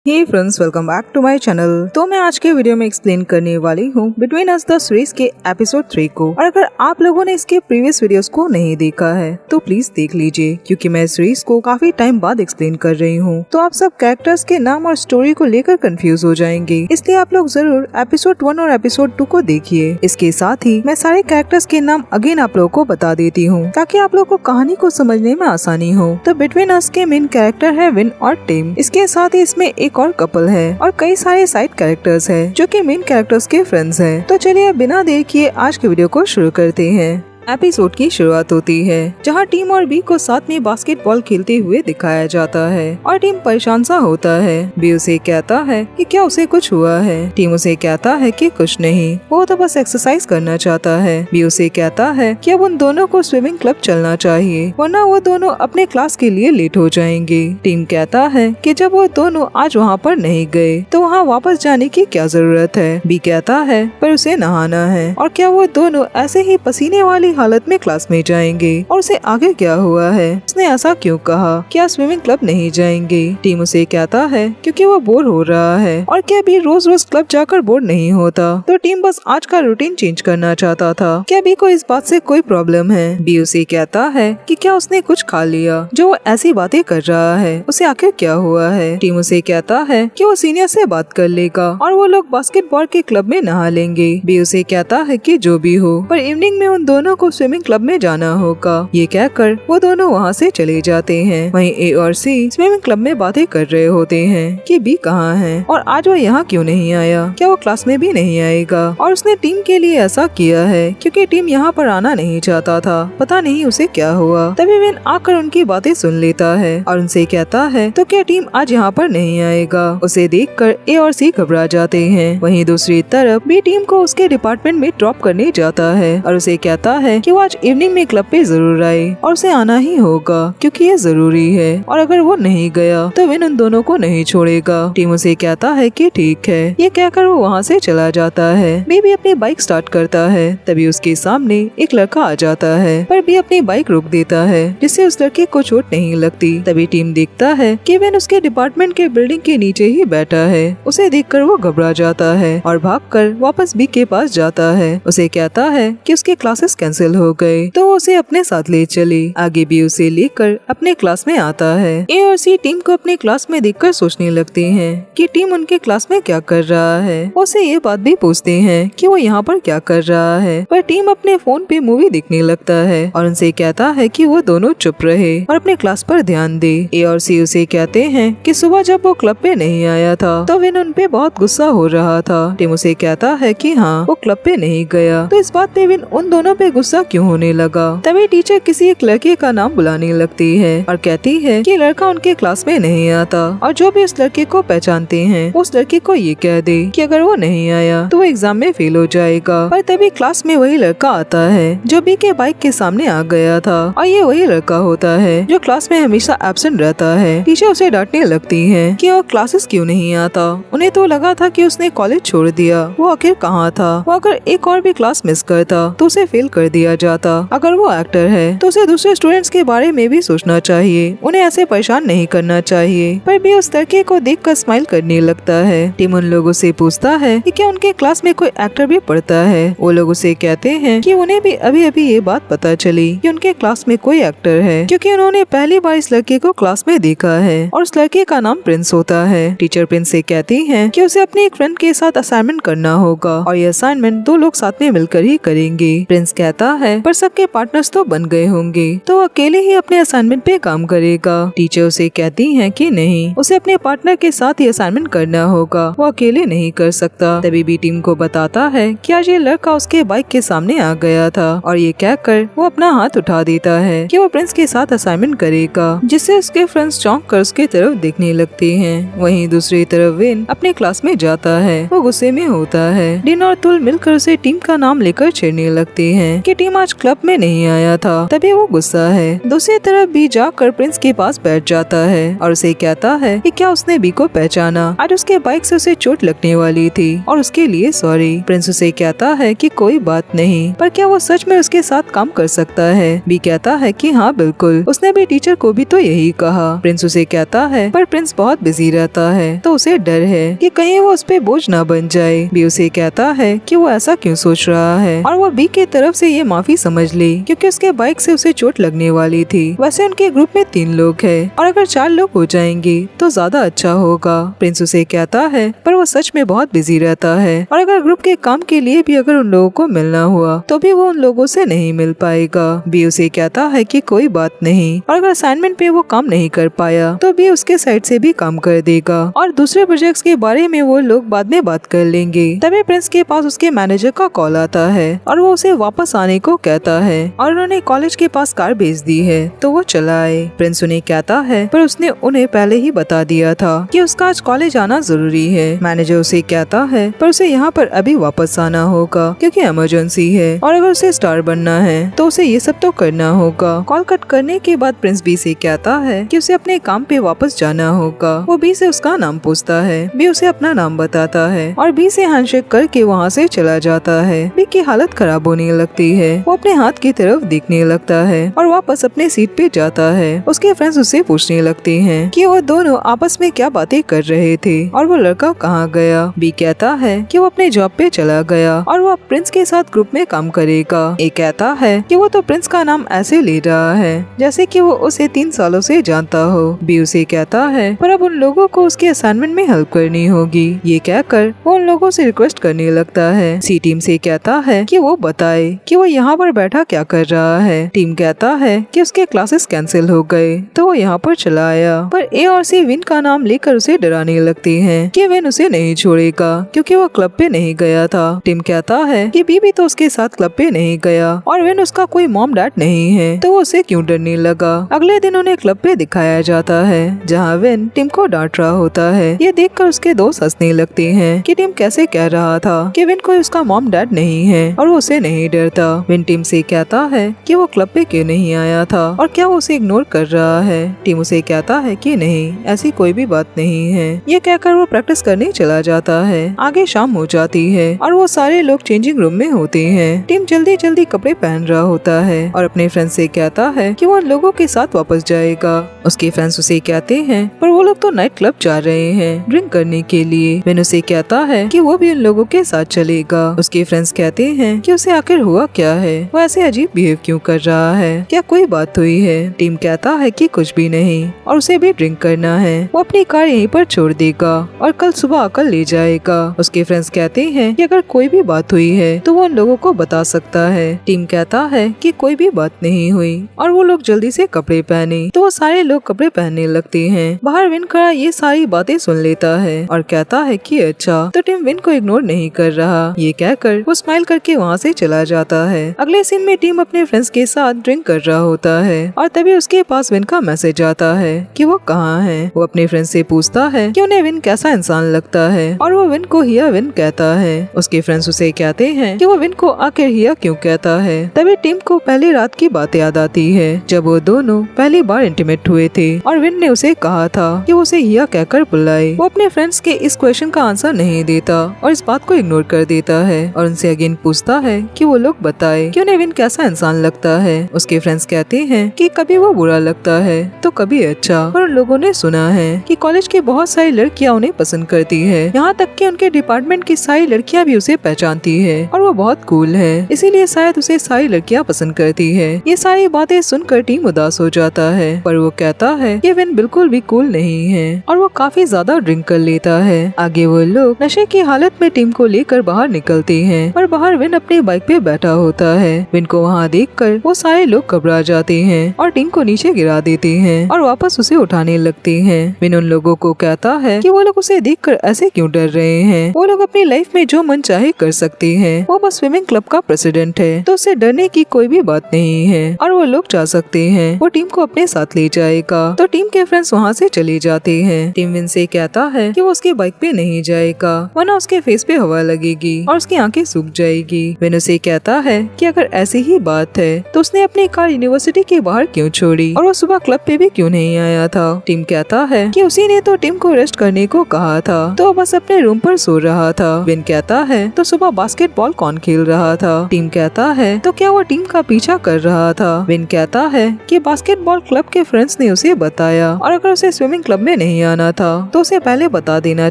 Hey friends, welcome back to my channel. तो मैं आज के वीडियो में एक्सप्लेन करने वाली हूँ बिटवीन अस द सीरीज के एपिसोड 3 को। और अगर आप लोगों ने इसके प्रीवियस वीडियोस को नहीं देखा है तो प्लीज देख लीजिए, क्योंकि मैं सीरीज को काफी टाइम बाद एक्सप्लेन कर रही हूँ। तो आप सब कैरेक्टर्स के नाम और स्टोरी को लेकर कंफ्यूज हो जाएंगे, इसलिए आप लोग जरूर एपिसोड 1 और एपिसोड 2 को देखिए। इसके साथ ही मैं सारे कैरेक्टर्स के नाम अगेन आप लोगों को बता देती हूँ, ताकि आप लोगों को कहानी को समझने में आसानी हो। तो बिटवीन अस के मेन कैरेक्टर है विन और टिम। इसके साथ ही इसमें एक और कपल है और कई सारे साइड कैरेक्टर्स हैं जो कि मेन कैरेक्टर्स के फ्रेंड्स हैं। तो चलिए बिना देर किए आज के वीडियो को शुरू करते हैं। एपिसोड की शुरुआत होती है जहां टीम और बी को साथ में बास्केटबॉल खेलते हुए दिखाया जाता है और टीम परेशान सा होता है। बी उसे कहता है कि क्या उसे कुछ हुआ है। टीम उसे कहता है कि कुछ नहीं, वो तो बस एक्सरसाइज करना चाहता है। बी उसे कहता है कि अब उन दोनों को स्विमिंग क्लब चलना चाहिए, वरना वो दोनों अपने क्लास के लिए लेट हो जाएंगे। टीम कहता है कि जब वो दोनों आज वहाँ पर नहीं गए तो वहाँ वापस जाने की क्या जरूरत है। बी कहता है पर उसे नहाना है, और क्या वो दोनों ऐसे ही पसीने वाली हालत में क्लास में जाएंगे। और उसे आगे क्या हुआ है, उसने ऐसा क्यों कहा, क्या स्विमिंग क्लब नहीं जाएंगे। टीम उसे कहता है क्योंकि वो बोर हो रहा है, और क्या बी रोज रोज क्लब जाकर बोर नहीं होता। तो टीम बस आज का रूटीन चेंज करना चाहता था। क्या बी को इस बात से कोई प्रॉब्लम है। बी उसे कहता है कि क्या उसने कुछ खा लिया जो वो ऐसी बातें कर रहा है, उसे आखिर क्या हुआ है। टीम उसे कहता है कि वो सीनियर से बात कर लेगा और वो लोग बास्केटबॉल के क्लब में नहा लेंगे। बी उसे कहता है कि जो भी हो, पर इवनिंग में उन दोनों को स्विमिंग क्लब में जाना होगा। ये कहकर वो दोनों वहाँ से चले जाते हैं। वहीं ए और सी स्विमिंग क्लब में बातें कर रहे होते हैं कि बी कहाँ है और आज वो यहाँ क्यों नहीं आया, क्या वो क्लास में भी नहीं आएगा। और उसने टीम के लिए ऐसा किया है क्योंकि टीम यहाँ पर आना नहीं चाहता था, पता नहीं उसे क्या हुआ। तभी विन आकर उनकी बातें सुन लेता है और उनसे कहता है तो क्या टीम आज यहाँ पर नहीं आएगा। उसे देखकर ए और सी घबरा जाते हैं। वहीं दूसरी तरफ बी टीम को उसके डिपार्टमेंट में ड्रॉप करने जाता है और उसे कहता है कि वो आज इवनिंग में क्लब पे जरूर आए और उसे आना ही होगा क्योंकि ये जरूरी है, और अगर वो नहीं गया तो विन उन दोनों को नहीं छोड़ेगा। टीम उसे कहता है कि ठीक है। ये कहकर वो वहाँ से चला जाता है। बी भी अपनी बाइक स्टार्ट करता है, तभी उसके सामने एक लड़का आ जाता है, पर बी अपनी बाइक रोक देता है जिससे उस लड़के को चोट नहीं लगती। तभी टीम देखता है कि विन उसके डिपार्टमेंट के बिल्डिंग के नीचे ही बैठा है। उसे देखकर वो घबरा जाता है और भागकर वापस बी के पास जाता है। उसे कहता है कि उसके क्लासेस कैंसिल हो गए तो वो उसे अपने साथ ले चले। आगे भी उसे लेकर अपने क्लास में आता है। ए और सी टीम को अपने क्लास में देखकर सोचने लगते हैं कि टीम उनके क्लास में क्या कर रहा है। उसे ये बात भी पूछते हैं कि वो यहाँ पर क्या कर रहा है, पर टीम अपने फोन पे मूवी देखने लगता है और उनसे कहता है कि वो दोनों चुप रहे और अपने क्लास पर ध्यान दे। ए और सी उसे कहते हैं कि सुबह जब वो क्लब पे नहीं आया था तो विन उन पे बहुत गुस्सा हो रहा था। टीम उसे कहता है कि हाँ, वो क्लब पे नहीं गया, तो इस बात पे विन उन दोनों पे गुस्सा क्यों होने लगा। तभी टीचर किसी एक लड़के का नाम बुलाने लगती है और कहती है कि लड़का उनके क्लास में नहीं आता, और जो भी उस लड़के को पहचानते हैं उस लड़के को ये कह दे कि अगर वो नहीं आया तो वो एग्जाम में फेल हो जाएगा। पर तभी क्लास में वही लड़का आता है जो बी के बाइक के सामने आ गया था, और ये वही लड़का होता है जो क्लास में हमेशा एब्सेंट रहता है। टीचर उसे डांटने लगती है कि वो क्लासेस क्यों नहीं आता। उन्हें तो लगा था कि उसने कॉलेज छोड़ दिया, वो आखिर कहाँ था। वो अगर एक और भी क्लास मिस करता तो उसे फेल कर दिया जाता। अगर वो एक्टर है तो उसे दूसरे स्टूडेंट्स के बारे में भी सोचना चाहिए, उन्हें ऐसे परेशान नहीं करना चाहिए। पर भी उस लड़के को देखकर स्माइल करने लगता है। टीम उन लोगों से पूछता है कि क्या उनके क्लास में कोई एक्टर भी पढ़ता है। वो लोग उसे कहते हैं कि उन्हें भी अभी अभी ये बात पता चली कि उनके क्लास में कोई एक्टर है, क्योंकि उन्होंने पहली बार इस लड़के को क्लास में देखा है और उस लड़के का नाम प्रिंस होता है। टीचर प्रिंस से कहती है कि उसे अपने एक फ्रेंड के साथ असाइनमेंट करना होगा और ये असाइनमेंट 2 लोग साथ में मिलकर ही करेंगे। प्रिंस कहता है पर सबके पार्टनर्स तो बन गए होंगे, तो अकेले ही अपने असाइनमेंट पे काम करेगा। टीचर उसे कहती हैं कि नहीं, उसे अपने पार्टनर के साथ ही असाइनमेंट करना होगा, वो अकेले नहीं कर सकता। तभी भी टीम को बताता है कि आज ये लड़का उसके बाइक के सामने आ गया था, और ये कहकर वो अपना हाथ उठा देता है कि वो प्रिंस के साथ असाइनमेंट करेगा, जिससे उसके फ्रेंड्स चौंक कर उसके तरफ देखने लगते हैं। वहीं दूसरी तरफ विन अपने क्लास में जाता है। वो गुस्से में होता है। डिन और तुल मिलकर उसे टीम का नाम लेकर छेड़ने लगते हैं कि टीम आज क्लब में नहीं आया था, तभी वो गुस्सा है। दूसरी तरफ बी जाकर प्रिंस के पास बैठ जाता है और उसे कहता है कि क्या उसने बी को पहचाना। आज उसके बाइक से उसे चोट लगने वाली थी और उसके लिए सॉरी। प्रिंस उसे कहता है कि कोई बात नहीं, पर क्या वो सच में उसके साथ काम कर सकता है। बी कहता है कि हाँ बिल्कुल, उसने भी टीचर को भी तो यही कहा। प्रिंस उसे कहता है पर प्रिंस बहुत बिजी रहता है तो उसे डर है कि कहीं वो उस पे बोझ ना बन जाए। बी उसे कहता है कि वो ऐसा क्यों सोच रहा है और वो बी की तरफ से ये माफी समझ ले क्योंकि उसके बाइक से उसे चोट लगने वाली थी। वैसे उनके ग्रुप में 3 लोग हैं और अगर 4 लोग हो जाएंगे तो ज्यादा अच्छा होगा। प्रिंस उसे कहता है पर वो सच में बहुत बिजी रहता है और अगर ग्रुप के काम के लिए भी अगर उन लोगों को मिलना हुआ तो भी वो उन लोगों से नहीं मिल पाएगा। बी उसे कहता है कि कोई बात नहीं और अगर असाइनमेंट पे वो काम नहीं कर पाया तो बी उसके साइड से भी काम कर देगा और दूसरे प्रोजेक्ट्स के बारे में वो लोग बाद में बात कर लेंगे। तभी प्रिंस के पास उसके मैनेजर का कॉल आता है और वो उसे वापस आने को कहता है और उन्होंने कॉलेज के पास कार भेज दी है तो वो चला आए। प्रिंस उन्हें कहता है पर उसने उन्हें पहले ही बता दिया था कि उसका आज कॉलेज आना जरूरी है। मैनेजर उसे कहता है पर उसे यहाँ पर अभी वापस आना होगा क्योंकि इमरजेंसी है और अगर उसे स्टार बनना है तो उसे ये सब तो करना होगा। कॉल कट करने के बाद प्रिंस बी से कहता है कि उसे अपने काम पे वापस जाना होगा। वो बी से उसका नाम पूछता है, बी उसे अपना नाम बताता है और बी से हैंडशेक करके वहाँ से चला जाता है। बी की हालत खराब होने लगती है, वो अपने हाथ की तरफ देखने लगता है और वापस अपने सीट पे जाता है। उसके फ्रेंड्स उससे पूछने लगते हैं कि वो दोनों आपस में क्या बातें कर रहे थे और वो लड़का कहाँ गया। बी कहता है कि वो अपने जॉब पे चला गया और वो प्रिंस के साथ ग्रुप में काम करेगा। ए कहता है कि वो तो प्रिंस का नाम ऐसे ले रहा है जैसे कि वो उसे 3 सालों से जानता हो। बी उसे कहता है पर अब उन लोगों को उसके असाइनमेंट में हेल्प करनी होगी। ये कहकर वो उन लोगों से रिक्वेस्ट करने लगता है। सी टीम से कहता है कि वो बताए कि वो यहाँ पर बैठा क्या कर रहा है। टीम कहता है कि उसके क्लासेस कैंसिल हो गए तो वो यहाँ पर चला आया, पर ए और सी विन का नाम लेकर उसे डराने लगते हैं कि विन उसे नहीं छोड़ेगा क्योंकि वो क्लब पे नहीं गया था। टीम कहता है कि बी भी तो उसके साथ क्लब पे नहीं गया और विन उसका कोई मॉम डैड नहीं है तो वो उसे क्यों डरने लगा। अगले दिन उन्हें क्लब पे दिखाया जाता है जहाँ विन टीम को डांट रहा होता है। ये देखकर उसके दोस्त हंसने लगते हैं कि टीम कैसे कह रहा था कि विन कोई उसका मॉम डैड नहीं है और वो उसे नहीं डरता। विन टीम से कहता है कि वो क्लब पे क्यों नहीं आया था और क्या वो उसे इग्नोर कर रहा है। टीम उसे कहता है कि नहीं, ऐसी कोई भी बात नहीं है। ये कहकर वो प्रैक्टिस करने चला जाता है। आगे शाम हो जाती है और वो सारे लोग चेंजिंग रूम में होते हैं। टीम जल्दी जल्दी कपड़े पहन रहा होता है और अपने फ्रेंड से कहता है कि वो लोगों के साथ वापस जाएगा। उसके फ्रेंड्स उसे कहते हैं पर वो लोग तो नाइट क्लब जा रहे हैं ड्रिंक करने के लिए। विन उसे कहता है कि वो भी उन लोगों के साथ चलेगा। उसके फ्रेंड्स कहते हैं कि उसे आखिर हुआ क्या है, वो ऐसे अजीब बिहेव क्यों कर रहा है, क्या कोई बात हुई है। टीम कहता है कि कुछ भी नहीं और उसे भी ड्रिंक करना है। वो अपनी कार यहीं पर छोड़ देगा और कल सुबह आकर ले जाएगा। उसके फ्रेंड्स कहते हैं कि अगर कोई भी बात हुई है तो वो उन लोगों को बता सकता है। टीम कहता है कि कोई भी बात नहीं हुई और वो लोग जल्दी से कपड़े पहने तो वो सारे लोग कपड़े पहनने लगते हैं। बाहर विन खड़ा ये सारी बातें सुन लेता है और कहता है कि अच्छा, तो टीम विन को इग्नोर नहीं कर रहा। ये कहकर वो स्माइल करके वहाँ से चला जाता है। अगले सीन में टीम अपने फ्रेंड्स के साथ ड्रिंक कर रहा होता है और तभी उसके पास विन का मैसेज आता है कि वो कहाँ है। वो अपने फ्रेंड से पूछता है कि उन्हें विन कैसा इंसान लगता है और वो विन को हिया विन कहता है। उसके फ्रेंड्स उसे कहते हैं कि वो विन को आखिर हिया क्यों कहता है। तभी टीम को पहली रात की बात याद आती है जब वो दोनों पहली बार इंटीमेट हुए थे और विन ने उसे कहा था कि वो उसे हिया कहकर बुलाए। वो अपने फ्रेंड्स के इस क्वेश्चन का आंसर नहीं देता और इस बात को इग्नोर कर देता है और उनसे अगेन पूछता है कि वो लोग बताए कि उन्हें विन कैसा इंसान लगता है। उसके फ्रेंड्स कहते हैं कि कभी वो बुरा लगता है तो कभी अच्छा, और उन लोगों ने सुना है कि कॉलेज की बहुत सारी लड़कियां उन्हें पसंद करती है, यहाँ तक कि उनके डिपार्टमेंट की सारी लड़कियां भी उसे पहचानती है और वो बहुत कूल है, इसीलिए शायद उसे सारी लड़कियां पसंद करती है। ये सारी बातें सुनकर टीम उदास हो जाता है पर वो कहता है कि विन बिल्कुल भी कूल नहीं है और वो काफी ज्यादा ड्रिंक कर लेता है। आगे वो लोग नशे की हालत में टीम को लेकर बाहर निकलते हैं और बाहर विन अपने बाइक पे बैठा होता है। विन को वहाँ देखकर वो सारे लोग घबरा जाते हैं और टीम को नीचे गिरा देते हैं और वापस उसे उठाने लगते हैं। विन उन लोगों को कहता है कि वो लोग उसे देखकर ऐसे क्यों डर रहे हैं, वो लोग अपनी लाइफ में जो मन चाहे कर सकते हैं, वो बस स्विमिंग क्लब का प्रेसिडेंट है तो उससे डरने की कोई भी बात नहीं है और वो लोग जा सकते हैं। वो टीम को अपने साथ ले जाएगा तो टीम के फ्रेंड्स वहाँ से चले जाते हैं। टीम विन से कहता है कि वो उसके बाइक पे नहीं जाएगा वरना उसके फेस पे हवा लगेगी और उसकी आंखें सूख जाएगी। विन उसे कहता है कि अगर ऐसी ही बात है तो उसने अपनी कार यूनिवर्सिटी के बाहर क्यों छोड़ी और वो सुबह क्लब पे भी क्यों नहीं आया था। टिम कहता है कि उसी ने तो टिम को रेस्ट करने को कहा था तो वो बस अपने रूम पर सो रहा था। विन कहता है तो सुबह बास्केटबॉल कौन खेल रहा था। टिम कहता है तो क्या वो टीम का पीछा कर रहा था। विन कहता है कि बास्केटबॉल क्लब के फ्रेंड्स ने उसे बताया और अगर उसे स्विमिंग क्लब में नहीं आना था तो उसे पहले बता देना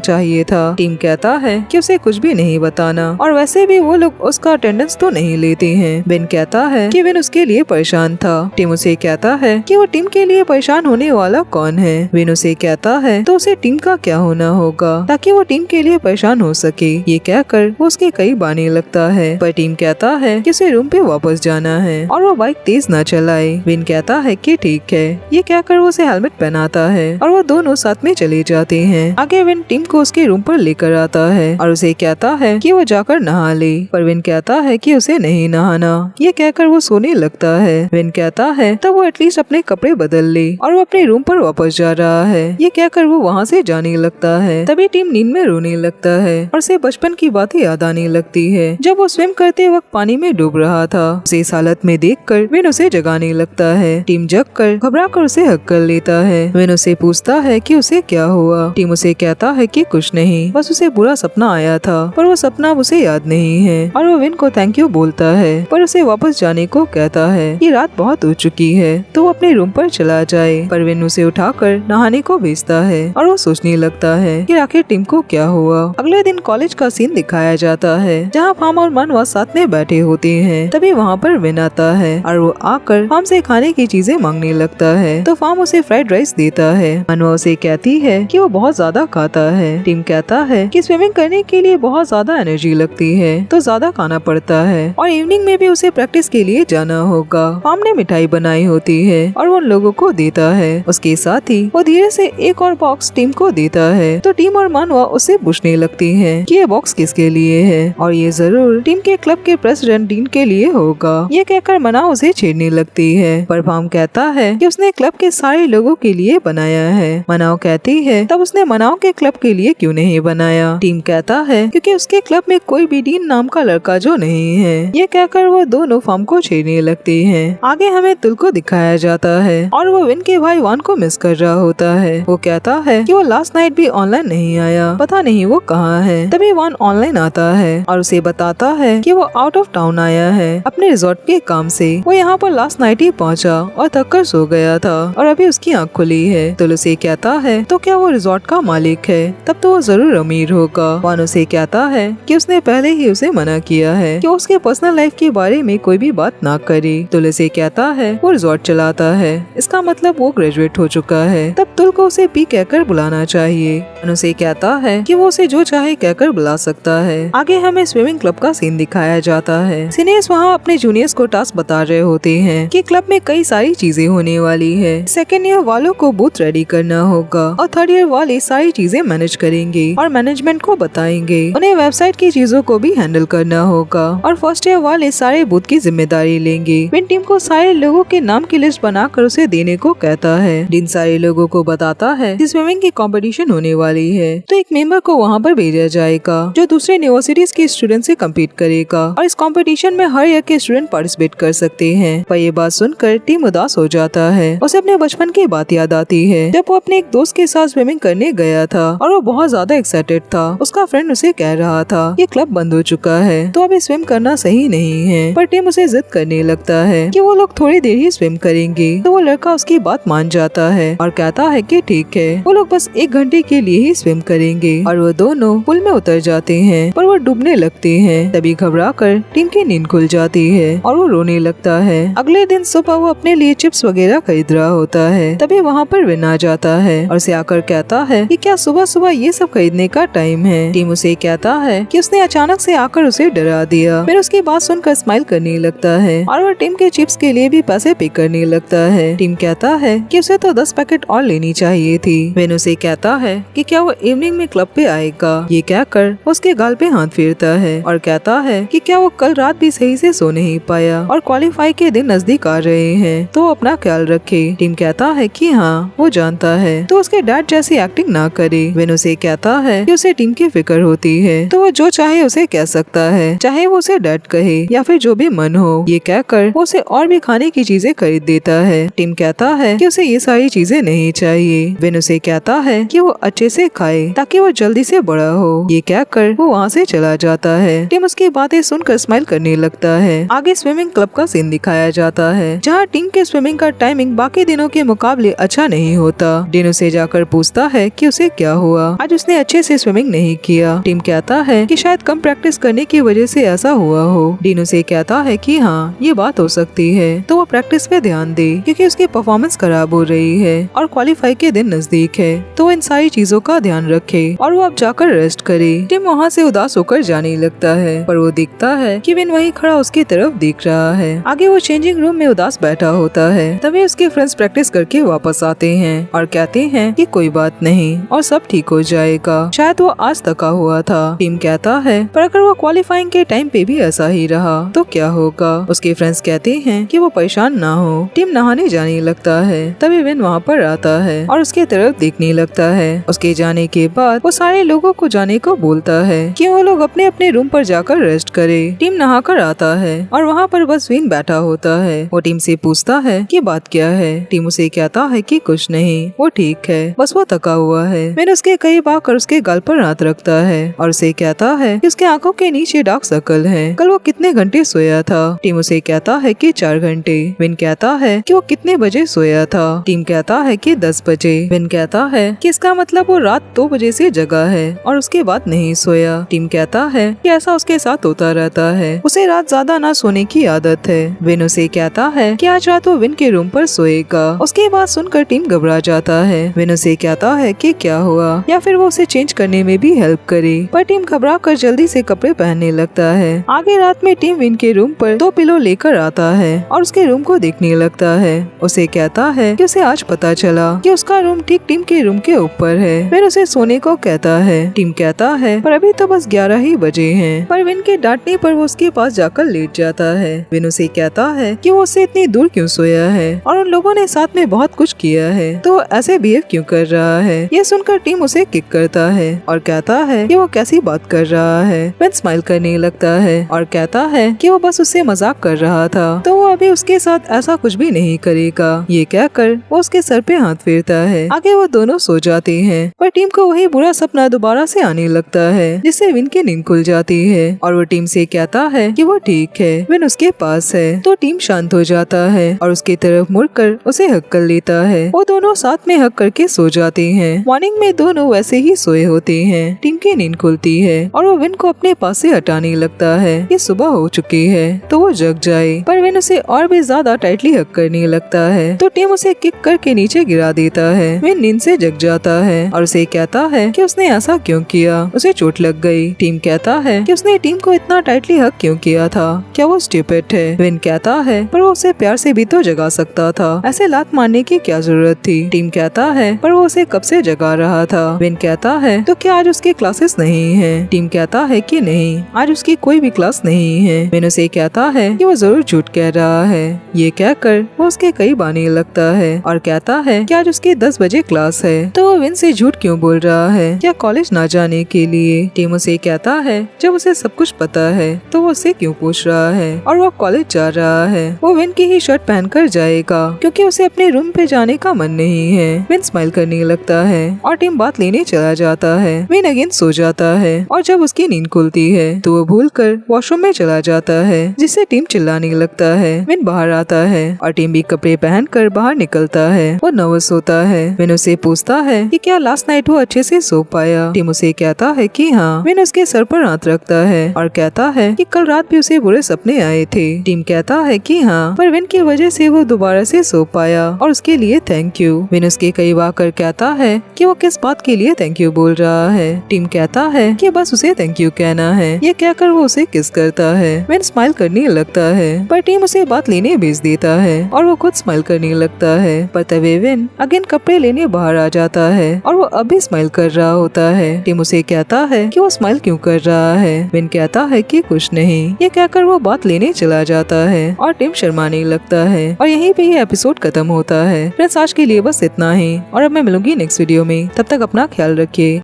चाहिए था। टिम कहता है कि उसे कुछ भी नहीं बताना और वैसे भी वो लोग उसका अटेंडेंस तो नहीं लेते हैं। विन कहता है कि विन उसके लिए परेशान था। टिम उसे कहता है कि वो टीम के लिए परेशान होने वाला कौन है। विन उसे कहता है तो उसे टीम का क्या होना होगा ताकि वो टीम के लिए परेशान हो सके। ये कहकर वो उसके कई बाने लगता है पर टीम कहता है कि उसे रूम पे वापस जाना है और वो बाइक तेज न चलाए। विन कहता है कि ठीक है। ये कहकर वो उसे हेलमेट पहनाता है और वो दोनों साथ में चले जाते हैं। आगे विन टीम को उसके रूम पर लेकर आता है और उसे कहता है कि वो जाकर नहा ले पर विन कहता है कि उसे नहीं नहाना। ये कहकर वो सोने लगता है। विन कहता है तब वो एटलीस्ट अपने कपड़े बदल ले और वो अपने रूम पर वापस जा रहा है। ये कहकर वो वहाँ से जाने लगता है। तभी टीम नींद में रोने लगता है और उसे बचपन की बातें याद आने लगती है जब वो स्विम करते वक्त पानी में डूब रहा था। उसे इस हालत में देखकर विन उसे जगाने लगता है। टीम जग कर घबरा कर उसे हक कर लेता है। विन उसे पूछता है कि उसे क्या हुआ। टीम उसे कहता है कि कुछ नहीं, बस उसे बुरा सपना आया था पर वो सपना उसे याद नहीं है और वो विन को थैंक यू बोलता है पर उसे वापस जाने को कहता है। ये रात बहुत हो चुकी है तो वो अपने रूम पर चला जाए पर विन उसे उठाकर नहाने को भेजता है और वो सोचने लगता है कि आखिर टीम को क्या हुआ। अगले दिन कॉलेज का सीन दिखाया जाता है जहाँ फार्म और मनवा साथ में बैठे होते हैं। तभी वहाँ पर विन आता है और वो आकर फार्म से खाने की चीजें मांगने लगता है तो फार्म उसे फ्राइड राइस देता है। मनवा उसे कहती है कि वो बहुत ज्यादा खाता है। टीम कहता है कि स्विमिंग करने के लिए बहुत ज्यादा एनर्जी लगती है तो ज्यादा खाना पड़ता है और इवनिंग में भी उसे प्रैक्टिस के लिए जाना होगा। फार्म ने मिठाई बनाई होती है और वो उन लोगों को देता है। उसके साथ ही वो धीरे से एक और बॉक्स टीम को देता है तो टीम और मनवा उससे पूछने लगती है कि ये बॉक्स किसके लिए है और ये जरूर टीम के क्लब के प्रेसिडेंट डीन के लिए होगा। ये कहकर मना उसे छेड़ने लगती है पर फार्म कहता है कि उसने क्लब के सारे लोगों के लिए बनाया है। मनाओ कहती है तब उसने मनाओ के क्लब के लिए क्यों नहीं बनाया। टीम कहता है क्योंकि उसके क्लब में कोई भी डीन नाम का लड़का जो नहीं है। ये कहकर वो दोनों फार्म को छेड़ने लगते हैं। आगे हमें तुल को दिखाया जाता है और वो विन के भाई वान को मिस कर रहा होता है। वो कहता है कि वो लास्ट नाइट भी ऑनलाइन नहीं आया, पता नहीं वो कहाँ है। तभी वान ऑनलाइन आता है और उसे बताता है कि वो आउट ऑफ टाउन आया है अपने रिजॉर्ट के काम से। वो यहाँ पर लास्ट नाइट ही पहुँचा और थक कर सो गया था और अभी उसकी आँख खुली है। तुल उसे कहता है तो क्या वो रिजॉर्ट का मालिक है, तब तो वो जरूर अमीर होगा। वान उसे कहता है कि उसने पहले ही उसे मना किया है कि उसके पर्सनल लाइफ के बारे में कोई भी बात ना करे। तुल उसे कहता है वो रिजॉर्ट चलाता है, इसका मतलब वो ग्रेजुएट हो चुका है, तब तुल को उसे पी कहकर बुलाना चाहिए। वान उसे कहता है कि वो उसे जो चाहे कहकर बुला सकता है। आगे हमें स्विमिंग क्लब का सीन दिखाया जाता है। सीनियर्स वहाँ अपने जूनियर्स को टास्क बता रहे होते हैं कि क्लब में कई सारी चीजें होने वाली है। सेकेंड ईयर वालों को बूथ रेडी करना होगा और थर्ड ईयर वाले सारी चीजें मैनेज करेंगे और मैनेजमेंट को बताएंगे। उन्हें वेबसाइट की चीजों को भी हैंडल करना होगा और फर्स्ट ईयर वाले सारे बूथ की जिम्मेदारी लेंगे। विन टीम को सारे लोगों के नाम की लिस्ट बनाकर उसे देने को कहता है। इन सारे लोगों को बताता है कि स्विमिंग की कंपटीशन होने वाली है तो एक मेंबर को वहाँ पर भेजा जाएगा जो दूसरे यूनिवर्सिटीज के स्टूडेंट से कम्पीट करेगा और इस कंपटीशन में हर ईयर के स्टूडेंट पार्टिसिपेट कर सकते हैं। पर ये बात सुनकर टीम उदास हो जाता है। उसे अपने बचपन की बात याद आती है जब वो अपने एक दोस्त के साथ स्विमिंग करने गया था और वो बहुत ज्यादा एक्साइटेड था। उसका फ्रेंड उसे कह रहा था ये क्लब बंद हो चुका है तो अभी स्विम करना सही नहीं है, पर टीम उसे जिद करने लगता है कि वो लोग थोड़ी देर ही स्विम करेंगे। तो वो लड़का उसकी बात मान जाता है और कहता है कि ठीक है, वो लोग बस 1 घंटे के लिए ही स्विम करेंगे और वो दोनों पुल में उतर जाते हैं पर वो डूबने लगते हैं। तभी घबरा कर टीम की नींद खुल जाती है और वो रोने लगता है। अगले दिन सुबह वो अपने लिए चिप्स वगैरह खरीद रहा होता है। तभी वहाँ पर विन आ जाता है और उसे आकर कहता है कि क्या सुबह सुबह ये सब खरीदने का टाइम है। टीम उसे कहता है कि उसने अचानक से आकर उसे डरा दिया। फिर उसकी बात सुनकर स्माइल करने लगता है और वो टीम के चिप्स के लिए भी पैसे पे करने लगता है। टीम कहता है कि उसे तो 10 पैकेट और लेनी चाहिए थी। विन उसे कहता है कि क्या वो इवनिंग में क्लब पे आएगा। ये कहकर उसके गाल पे हाथ फेरता है और कहता है कि क्या वो कल रात भी सही से सो नहीं पाया और क्वालिफाई के दिन नजदीक आ रहे हैं तो अपना ख्याल रखे। टीम कहता है कि हाँ वो जानता है तो उसके डैड जैसी एक्टिंग ना करे। विन उसे कहता है कि उसे टीम की फिक्र होती है तो वो जो चाहे उसे कह सकता है, चाहे वो उसे डैड कहे। या फिर जो भी मन हो। ये कहकर वो उसे और भी खाने की चीजें खरीद देता है। टिम कहता है कि उसे ये सारी चीजें नहीं चाहिए। विन उसे कहता है कि वो अच्छे से खाए ताकि वो जल्दी से बड़ा हो। ये कहकर वो वहाँ से चला जाता है। टिम उसकी बातें सुनकर स्माइल करने लगता है। आगे स्विमिंग क्लब का सीन दिखाया जाता है जहाँ टिम के स्विमिंग का टाइमिंग बाकी दिनों के मुकाबले अच्छा नहीं होता। डिन उसे जाकर पूछता है कि उसे क्या हुआ, आज उसने अच्छे से स्विमिंग नहीं किया। टिम कहता है कि शायद कम प्रैक्टिस करने की वजह से ऐसा हुआ हो। डिन उसे कहता है कि हाँ ये बात हो सकती है, तो वो प्रैक्टिस पे ध्यान दे क्योंकि उसकी परफॉर्मेंस खराब हो रही है और क्वालिफाई के दिन नजदीक है, तो वो इन सारी चीजों का ध्यान रखे और वो अब जाकर रेस्ट करे। टिम वहाँ से उदास होकर जाने लगता है पर वो दिखता है कि विन वहीं खड़ा उसकी तरफ देख रहा है। आगे वो चेंजिंग रूम में उदास बैठा होता है। तभी उसके फ्रेंड्स प्रैक्टिस करके वापस आते हैं और कहते हैं कि कोई बात नहीं और सब ठीक हो जाएगा, शायद वो आज थका हुआ था। टिम कहता है पर अगर वो क्वालिफाइंग के टाइम पे भी ऐसा ही रहा तो क्या होगा। उसके फ्रेंड्स कहते हैं कि वो परेशान ना हो। टिम नहाने जाने लगता है। तभी विन वहाँ पर आता है और उसके तरफ देखने लगता है। उसके जाने के बाद वो सारे लोगों को जाने को बोलता है कि वो लोग अपने अपने रूम पर जाकर रेस्ट करे। टिम नहाकर आता है और वहाँ पर बस विन बैठा होता है। वो टिम से पूछता है कि बात क्या है। टिम उसे कहता है कि कुछ नहीं, वो ठीक है, बस वो थका हुआ है। विन उसके करीब आकर उसके गाल पर हाथ रखता है और उसे कहता है कि उसके आंखों के नीचे डार्क सर्कल है। कल वो कितने घंटे सोया था। टिम उसे कहता है कि 4 घंटे। विन कहता है कि वो कितने बजे सोया था। टिम कहता है कि 10 बजे। विन कहता है कि इसका मतलब वो रात 2 बजे से जगा है और उसके बाद नहीं सोया। टिम कहता है कि ऐसा उसके साथ होता रहता है, उसे रात ज्यादा ना सोने की आदत है। विन उसे कहता है कि आज रात वो विन के रूम पर सोएगा। उसके बाद सुनकर टिम घबरा जाता है। विन उसे कहता है कि क्या हुआ या फिर वो उसे चेंज करने में भी हेल्प करे, पर टिम घबरा कर जल्दी से कपड़े पहनने लगता है। आगे रात में टिम विन के रूम पर 2 पिलो लेकर आता है और उसके रूम को देखने लगता है। उसे कहता है कि उसे आज पता चला कि उसका रूम ठीक टिम के रूम के ऊपर है। फिर उसे सोने को कहता है। टिम कहता है पर अभी तो बस 11 ही बजे हैं। पर विन के डांटने पर वो उसके पास जाकर लेट जाता है। विन उसे कहता है कि वो उससे इतनी दूर क्यों सोया है और उन लोगों ने साथ में बहुत कुछ किया है, तो ऐसे बिहेव क्यों कर रहा है। ये सुनकर टिम उसे किक करता है और कहता है कि वो कैसी बात कर रहा है। विन स्माइल करने लगता है और कहता है कि वो बस उससे मजाक कर रहा था, तो वो अभी उसके साथ ऐसा कुछ भी नहीं करेगा। ये कहकर वो उसके सर पे हाथ फेरता है। आगे वो दोनों सो जाते हैं पर टिम को वही बुरा सपना दोबारा से आने लगता है जिससे विन की नींद खुल जाती है और वो टिम से कहता है कि वो ठीक है, विन उसके पास है। तो टिम शांत हो जाता है और उसकी तरफ मुड़कर उसे हक कर लेता है। वो दोनों साथ में हक करके सो जाते हैं। मॉर्निंग में दोनों वैसे ही सोए होते हैं। टिम की नींद खुलती है और वो विन को अपने पास से हटाने लगता है कि सुबह हो चुकी है तो वो जग जाए, पर विन उसे और भी ज्यादा टाइटली हक करने लगता है। तो टिम उसे किक करके नीचे गिरा देता है। विन नींद से जग जाता है और उसे कहता है कि उसने ऐसा क्यों किया, उसे चोट लग गई। टिम कहता है कि उसने टिम को इतना टाइटली हक क्यों किया था, क्या वो स्टूपिड है। विन कहता है पर वो उसे प्यार से भी तो जगा सकता था, ऐसे लात मारने की क्या जरूरत थी। टिम कहता है पर वो उसे कब से जगा रहा था। विन कहता है तो क्या आज उसकी क्लासेस नहीं है। टिम कहता है कि नहीं, आज उसकी कोई भी क्लास नहीं है। विन उसे कहता है कि वो जरूर झूठ कह रहा है। ये कहकर वो उसके करीब आने लगता है और कहता है कि आज उसकी 10 बजे क्लास है, तो वो विन से झूठ क्यों बोल रहा है, क्या कॉलेज ना जाने के लिए। टिम उसे कहता है जब उसे सब कुछ पता है तो वो उसे क्यों पूछ रहा है और वो कॉलेज जा रहा है। वो विन की ही शर्ट पहनकर जाएगा क्योंकि उसे अपने रूम पे जाने का मन नहीं है। विन स्माइल करने लगता है और टिम बात लेने चला जाता है। विन अगेन सो जाता है और जब उसकी नींद खुलती है तो वो भूलकर वॉशरूम में चला जाता है, जिससे टिम चिल्लाने लगता है। विन बाहर आता है और टिम भी कपड़े पहनकर बाहर निकलता है। वो नर्वस होता है। विन उसे पूछता है कि क्या लास्ट नाइट वो अच्छे से सो पाया। टिम उसे कहता है कि हाँ। विन उसके सर पर हाथ रखता है और कहता है कि कल रात भी उसे बुरे सपने आए थे। टिम कहता है कि हाँ, पर विन की वजह से वो दोबारा से सो पाया और उसके लिए थैंक यू। विन उसके करीब आकर कहता है कि वो किस बात के लिए थैंक यू बोल रहा है। टिम कहता है कि बस उसे थैंक यू कहना है। ये कहकर वो उसे किस करता है। विन स्माइल करने लगता है पर टिम उसे बात लेने भेज देता है और वो खुद स्माइल करने लगता है। पर तभी विन अगेन कपड़े लेने बाहर आ जाता है और वो अभी स्माइल कर रहा होता है। टिम उसे कहता है कि वो स्माइल क्यों कर रहा है। विन कहता है कि कुछ नहीं। ये कहकर वो बात लेने चला जाता है और टिम शर्माने लगता है और यहीं पे ये एपिसोड खत्म होता है। फ्रेंड्स आज के लिए बस इतना ही और अब मैं मिलूंगी नेक्स्ट वीडियो में। तब तक अपना ख्याल रखिए।